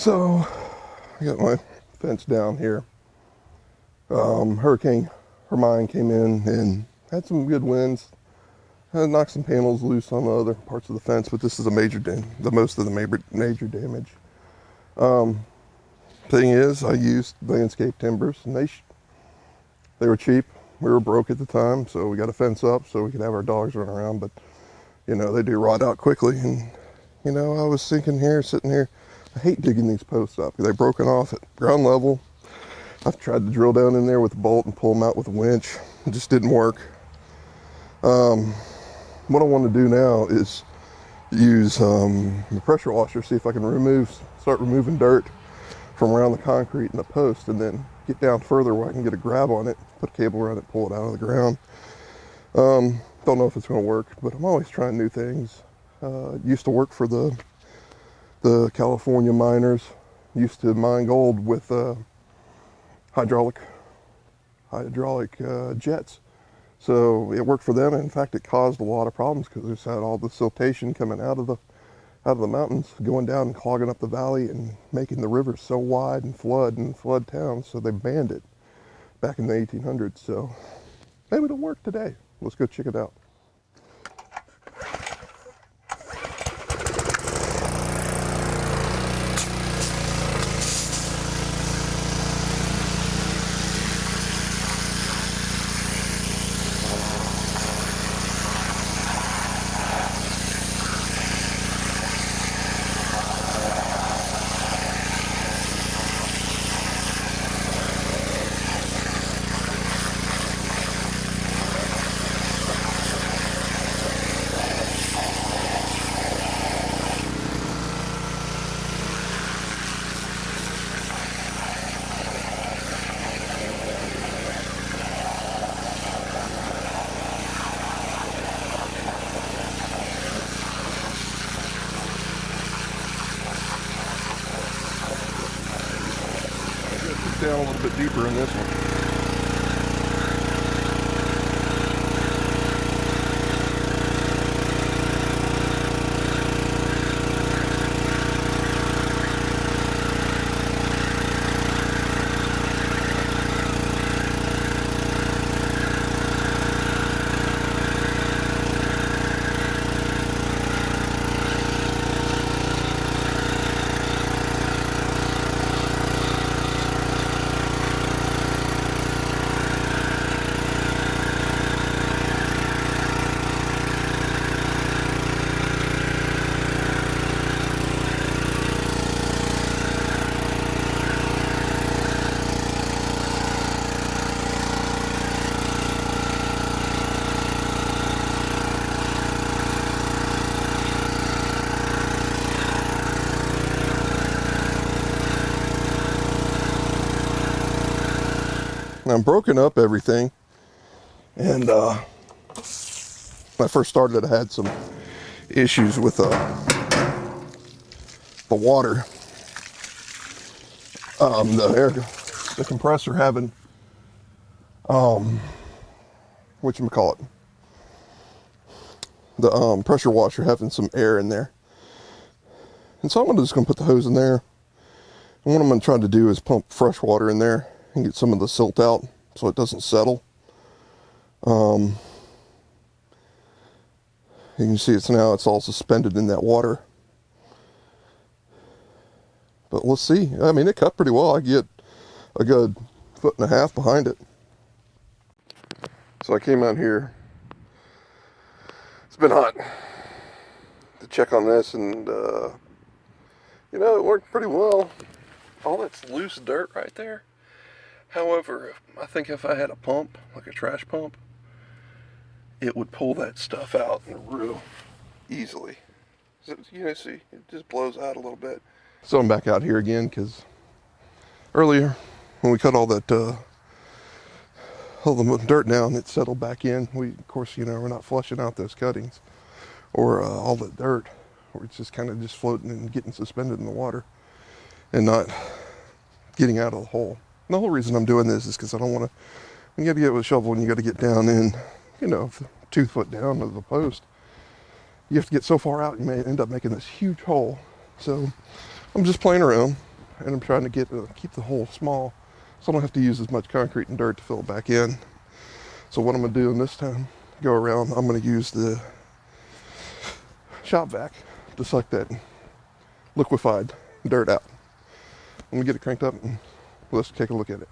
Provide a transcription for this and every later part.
So I got my fence down here. Hurricane Hermine came in and had some good winds. Knocked some panels loose on the other parts of the fence, but this is the most of the major damage. Thing is, I used landscape timbers, and they were cheap. We were broke at the time, so we got a fence up so we could have our dogs run around. But they do rot out quickly. And I was sitting here. I hate digging these posts up. They're broken off at ground level. I've tried to drill down in there with a bolt and pull them out with a winch. It just didn't work. What I want to do now is use the pressure washer, see if I can start removing dirt from around the concrete and the post, and then get down further where I can get a grab on it, put a cable around it, pull it out of the ground. Don't know if it's going to work, but I'm always trying new things. Used to work for the California miners. Used to mine gold with hydraulic jets. So it worked for them, and in fact it caused a lot of problems because there's had all the siltation coming out of the mountains, going down and clogging up the valley and making the river so wide and flood towns. So they banned it back in the 1800s. So maybe it'll work today. Let's go check it out. Down a little bit deeper in this one. I've broken up everything, and when I first started I had some issues with the water, the compressor having the pressure washer having some air in there, and so I'm just going to put the hose in there, and what I'm going to try to do is pump fresh water in there and get some of the silt out so it doesn't settle. You can see it's all suspended in that water. But let's see. I mean, it cut pretty well. I get a good 1.5 feet behind it. So I came out here. It's been hot to check on this, and it worked pretty well. All that's loose dirt right there. However, I think if I had a pump, like a trash pump, it would pull that stuff out real easily. So, see, it just blows out a little bit. So I'm back out here again because earlier when we cut all the dirt down, it settled back in. Of course, we're not flushing out those cuttings or all the dirt, or it's just kind of just floating and getting suspended in the water and not getting out of the hole. And the whole reason I'm doing this is because I don't want to, when you got to get with a shovel and you got to get down in, 2 foot down of the post, you have to get so far out you may end up making this huge hole. So I'm just playing around. and I'm trying to keep the hole small so I don't have to use as much concrete and dirt to fill it back in. So what I'm going to do in this time, go around, I'm going to use the shop vac to suck that liquefied dirt out. I'm going to get it cranked up and let's take a look at it.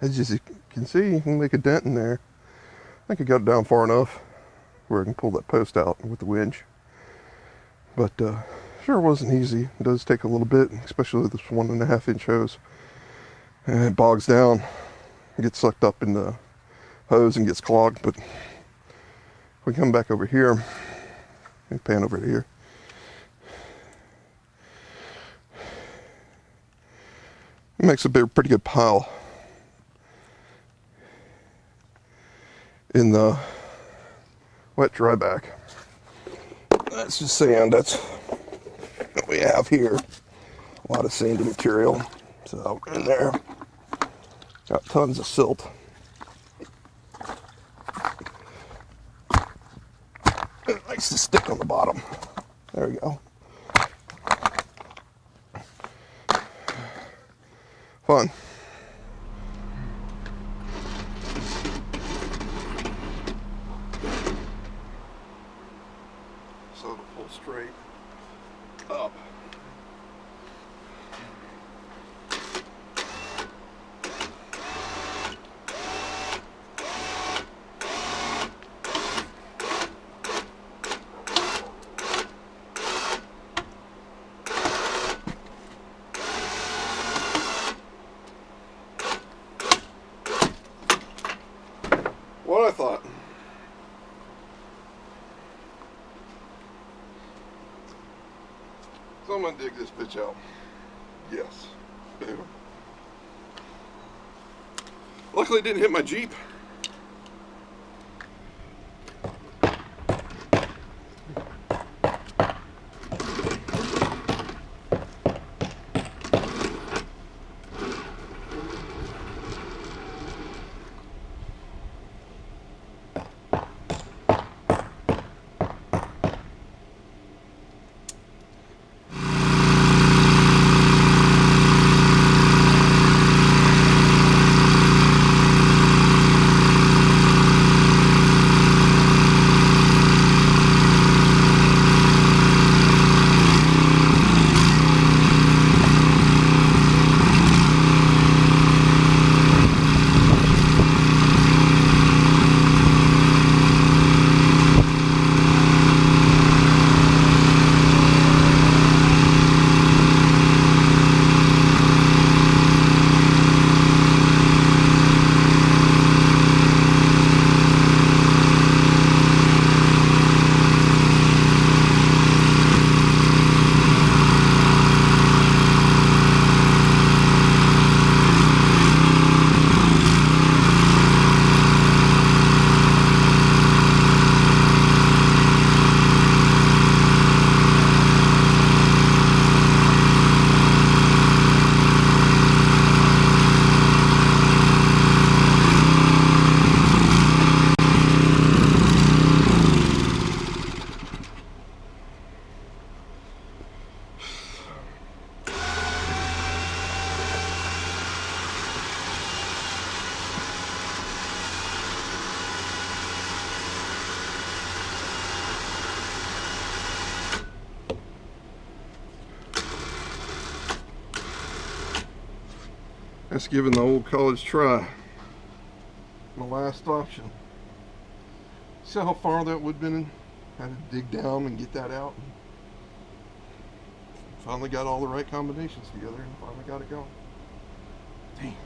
As you can see, you can make a dent in there. I think I got it down far enough where I can pull that post out with the winch. But sure wasn't easy. It does take a little bit, especially with this 1.5 inch hose. And it bogs down, it gets sucked up in the hose and gets clogged. But if we come back over here, let me pan over to here. It makes a pretty good pile in the wet dry back. That's just sand. That's what we have here. A lot of sandy material. So in there, got tons of silt. It likes to stick on the bottom. There we go. Fun. So to pull straight up. What I thought. So I'm gonna dig this bitch out. Yes. Boom. Luckily it didn't hit my Jeep. That's giving the old college try. My last option. See how far that would have been? Had to dig down and get that out. Finally got all the right combinations together and finally got it going. Dang.